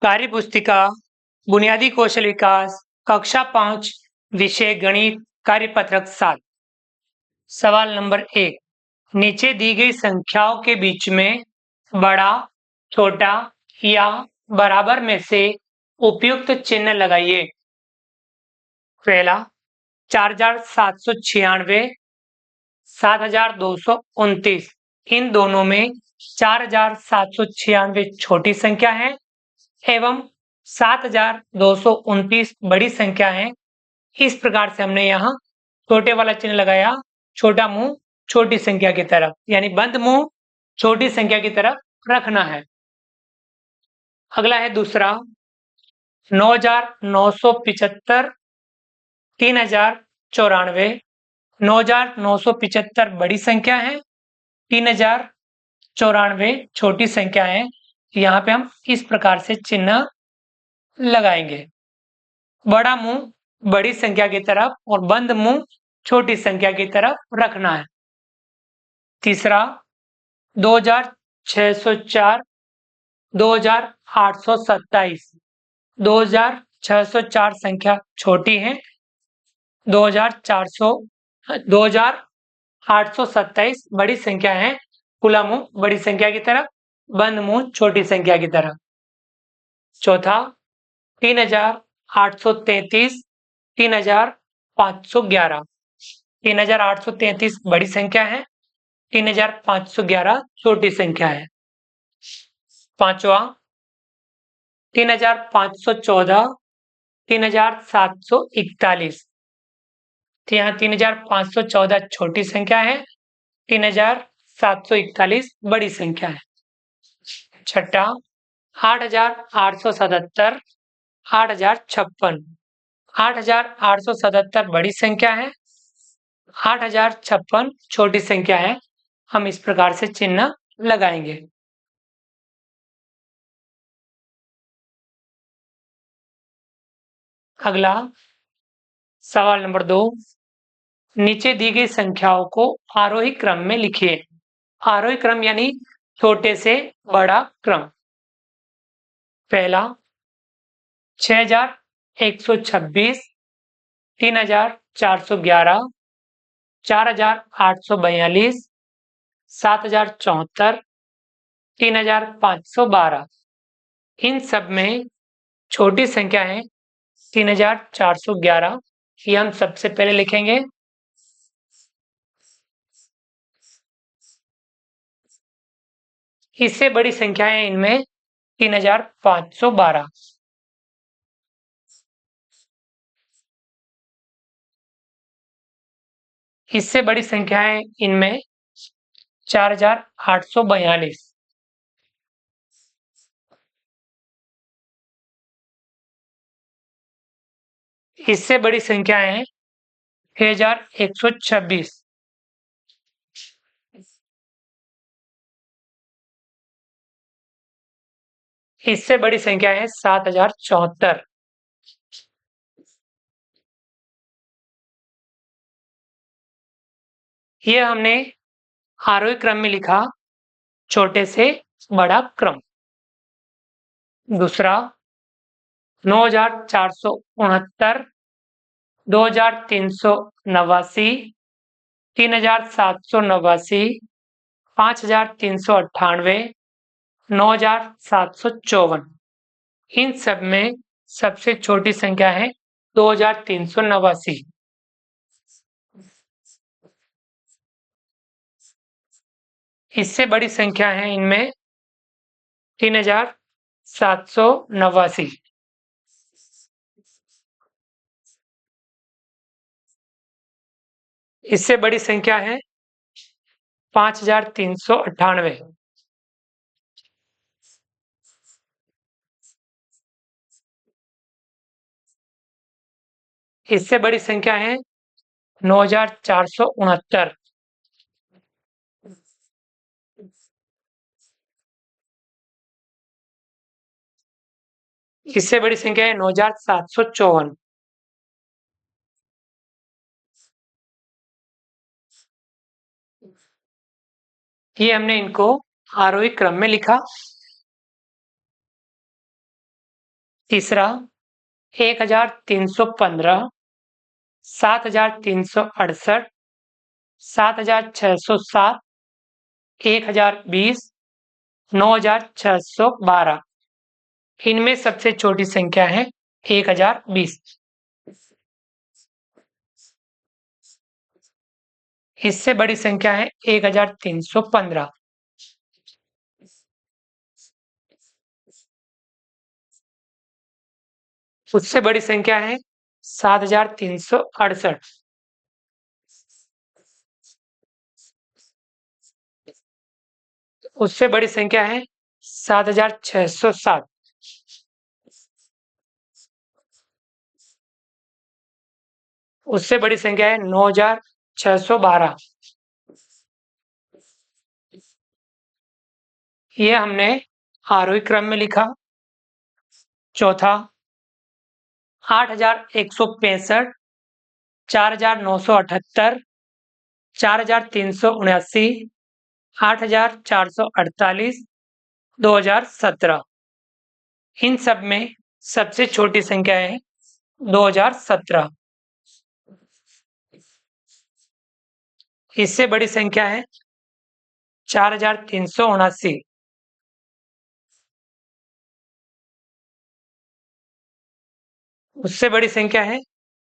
कार्य पुस्तिका बुनियादी कौशल विकास कक्षा 5 विषय गणित कार्यपत्रक 7। सवाल नंबर 1। नीचे दी गई संख्याओं के बीच में बड़ा, छोटा या बराबर में से उपयुक्त चिन्ह लगाइए। पहला 4796, 7229। इन दोनों में 4796 छोटी संख्या है एवं 7229 बड़ी संख्या है। इस प्रकार से हमने यहाँ छोटे वाला चिन्ह लगाया, छोटा मुंह छोटी संख्या की तरफ, यानी बंद मुंह छोटी संख्या की तरफ रखना है। अगला है दूसरा 9975, 3094। 9975 बड़ी संख्या है, 3094 छोटी संख्या है। यहाँ पे हम इस प्रकार से चिन्ह लगाएंगे। बड़ा मुंह बड़ी संख्या की तरफ और बंद मुंह छोटी संख्या की तरफ रखना है। तीसरा 2604, 2827। 2604 संख्या छोटी है, 2827 बड़ी संख्या है। खुला मुंह बड़ी संख्या की तरफ, बंद मुंह छोटी संख्या की तरफ। चौथा 3833, 3511। 3833 बड़ी संख्या है, 3511 छोटी संख्या है। पांचवा 3514, 3741। यहाँ 3514 छोटी संख्या है, 3741 बड़ी संख्या है। छठा 8877, 8056। 8877 बड़ी संख्या है, 8056 छोटी संख्या है। हम इस प्रकार से चिन्ह लगाएंगे। अगला सवाल नंबर 2। नीचे दी गई संख्याओं को आरोही क्रम में लिखिए। आरोही क्रम यानी छोटे से बड़ा क्रम। पहला 6126, 3411, 4842, 7074, 3512। इन सब में छोटी संख्या है 3411। ये हम सबसे पहले लिखेंगे। इससे बड़ी संख्या है इनमें 3512। इससे बड़ी संख्या है इनमें 4842। इससे बड़ी संख्या है 6126। इससे बड़ी संख्या है 7074। ये हमने आरोही क्रम में लिखा, छोटे से बड़ा क्रम। दूसरा 9469, 2389, 3789, 5398, 9754। इन सब में सबसे छोटी संख्या है 2389। इससे बड़ी संख्या है इनमें 3789। इससे बड़ी संख्या है 5398। इससे बड़ी संख्या है 9469। इससे बड़ी संख्या है 9754। ये हमने इनको आरोही क्रम में लिखा। तीसरा 1315, 7368, 7607, 1020, 9612। इनमें सबसे छोटी संख्या है 1020। इससे बड़ी संख्या है 1315। उससे बड़ी संख्या है 7368। उससे बड़ी संख्या है 7607। उससे बड़ी संख्या है 9612। ये हमने आरोही क्रम में लिखा। चौथा 8165, 4978, 4379, 8448, 2017। इन सब में सबसे छोटी संख्या है 2017। इससे बड़ी संख्या है 4379। उससे बड़ी संख्या है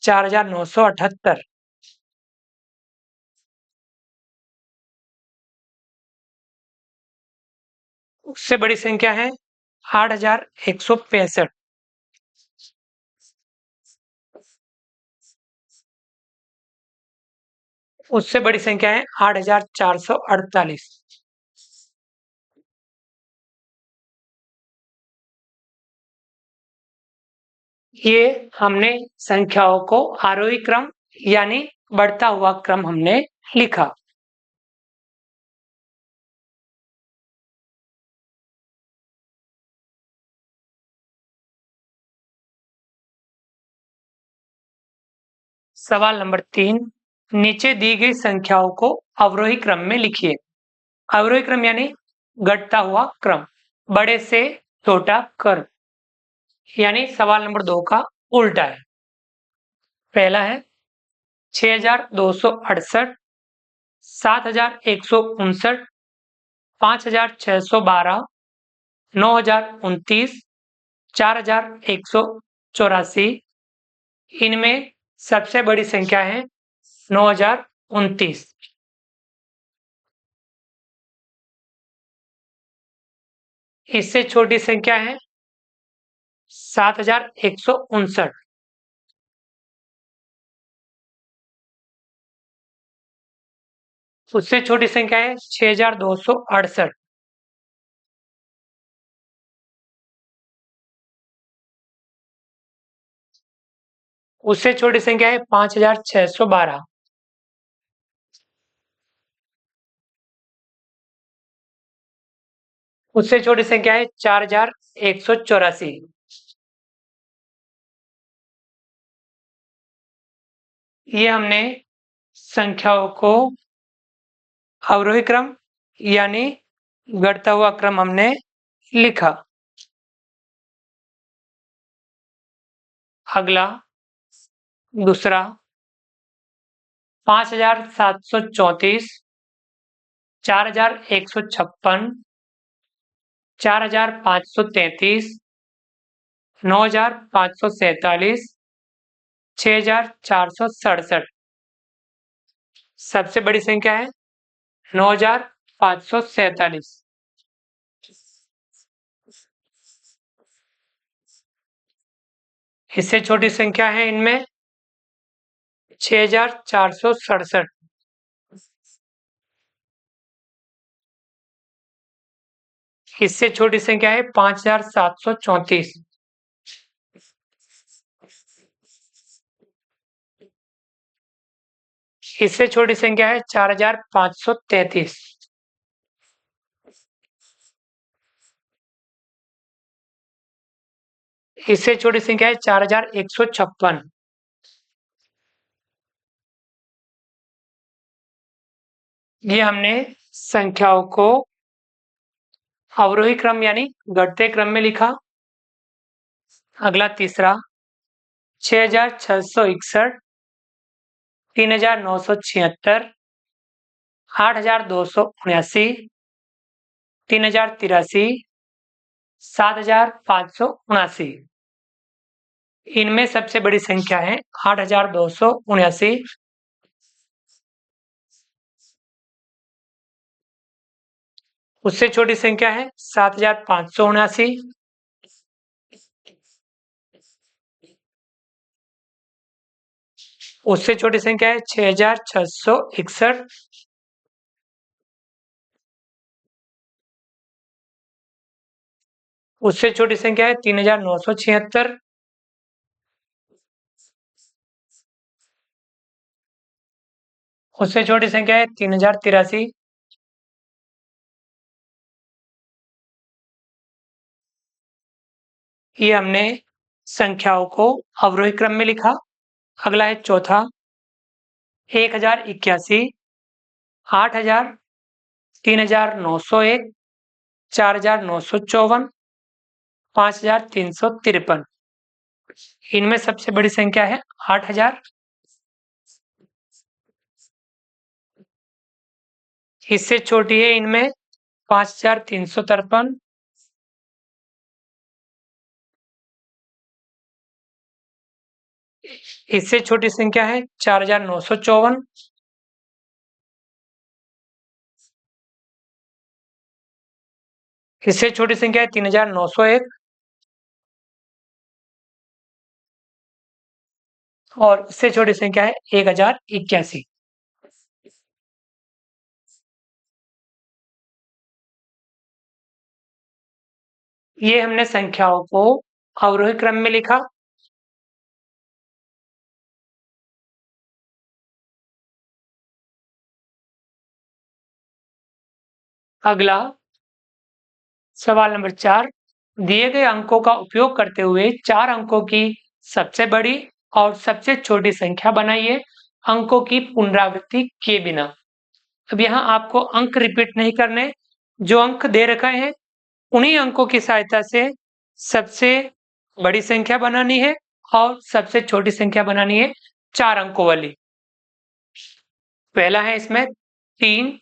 4978। उससे बड़ी संख्या है 8165। उससे बड़ी संख्या है 8448। ये हमने संख्याओं को आरोही क्रम यानी बढ़ता हुआ क्रम हमने लिखा। सवाल नंबर 3, नीचे दी गई संख्याओं को अवरोही क्रम में लिखिए। अवरोही क्रम यानी घटता हुआ क्रम, बड़े से छोटा क्रम, यानी सवाल नंबर 2 का उल्टा है। पहला है 6268, 7159, 5612, 9029, 4184। इनमें सबसे बड़ी संख्या है 9029। इससे छोटी संख्या है 7159। उससे छोटी संख्या है 6268। उससे छोटी संख्या है 5612। उससे छोटी संख्या है 4184। ये हमने संख्याओं को अवरोही क्रम यानी घटता हुआ क्रम हमने लिखा। अगला दूसरा 5734, 4156, 4533, 9547, 6467। सबसे बड़ी संख्या है 9547। इससे छोटी संख्या है इनमें 6467। इससे छोटी संख्या है 5734। इससे छोटी संख्या है 4533। इससे छोटी संख्या है 4156। ये हमने संख्याओं को अवरोही क्रम यानी घटते क्रम में लिखा। अगला तीसरा 6,661, 3,976, 8,279, 3,083, 7,579। इनमें सबसे बड़ी संख्या है 8,279। उससे छोटी संख्या है 7,579। उससे छोटी संख्या है 6,661। उससे छोटी संख्या है 3,976। उससे छोटी संख्या है 3,083। ये हमने संख्याओं को अवरोही क्रम में लिखा। अगला है चौथा 1,081, 8,000, 3,901, 4,954, 5,353। इनमें सबसे बड़ी संख्या है 8,000। इससे छोटी है इनमें 5,353। इससे छोटी संख्या है 4,954। इससे छोटी संख्या है 3,901। और इससे छोटी संख्या है 1,081। ये हमने संख्याओं को अवरोही क्रम में लिखा। अगला सवाल नंबर 4, दिए गए अंकों का उपयोग करते हुए 4 अंकों की सबसे बड़ी और सबसे छोटी संख्या बनाइए, अंकों की पुनरावृत्ति किए बिना। अब यहाँ आपको अंक रिपीट नहीं करने, जो अंक दे रखे हैं उन्हीं अंकों की सहायता से सबसे बड़ी संख्या बनानी है और सबसे छोटी संख्या बनानी है 4 अंकों वाली। पहला है इसमें 3,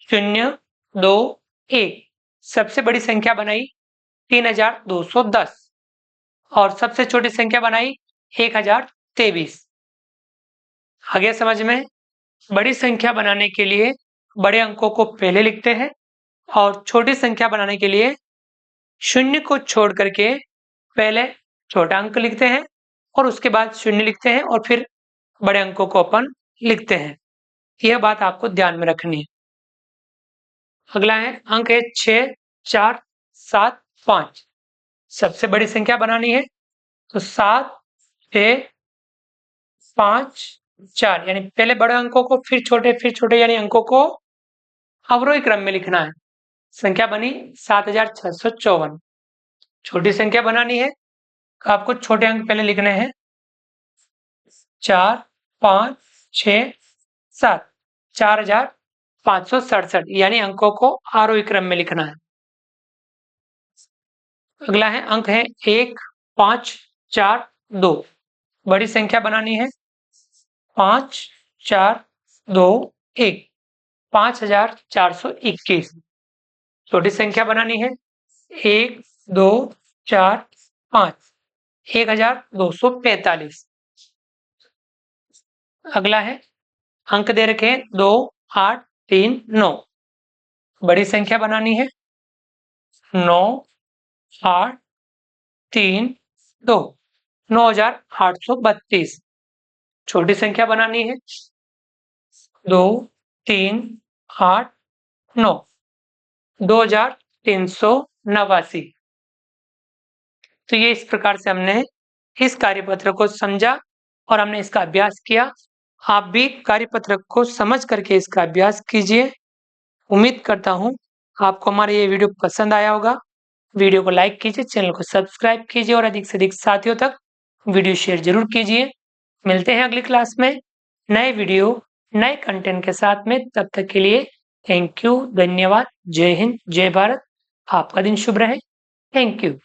0, 2, 1। सबसे बड़ी संख्या बनाई 3,210 और सबसे छोटी संख्या बनाई 1,023। आगे समझ में, बड़ी संख्या बनाने के लिए बड़े अंकों को पहले लिखते हैं और छोटी संख्या बनाने के लिए शून्य को छोड़ करके पहले छोटा अंक लिखते हैं और उसके बाद शून्य लिखते हैं और फिर बड़े अंकों को अपन लिखते हैं। यह बात आपको ध्यान में रखनी है। अगला है अंक है 6, 4, 7, 5। सबसे बड़ी संख्या बनानी है तो 7, 6, 5, 4 यानी पहले बड़े अंकों को फिर छोटे यानी अंकों को अवरोही क्रम में लिखना है। संख्या बनी 7,654। छोटी संख्या बनानी है तो आपको छोटे अंक पहले लिखने हैं 4, 5, 6, 7, 4,567 यानी अंकों को आरोही क्रम में लिखना है। अगला है अंक है 1, 5, 4, 2। बड़ी संख्या बनानी है 5, 4, 2, 1 5,421। छोटी संख्या बनानी है 1, 2, 4, 5 1,245। अगला है अंक दे रखे हैं 2, 8, 3, 9। बड़ी संख्या बनानी है 9, 8, 3, 2 9,832। छोटी संख्या बनानी है 2, 3, 8, 9 2,389। तो ये इस प्रकार से हमने इस कार्यपत्र को समझा और हमने इसका अभ्यास किया। आप भी कार्यपत्र को समझ करके इसका अभ्यास कीजिए। उम्मीद करता हूँ आपको हमारा ये वीडियो पसंद आया होगा। वीडियो को लाइक कीजिए, चैनल को सब्सक्राइब कीजिए और अधिक से अधिक साथियों तक वीडियो शेयर जरूर कीजिए। मिलते हैं अगली क्लास में नए वीडियो नए कंटेंट के साथ में। तब तक के लिए थैंक यू, धन्यवाद, जय हिंद, जय भारत। आपका दिन शुभ रहे। Thank you.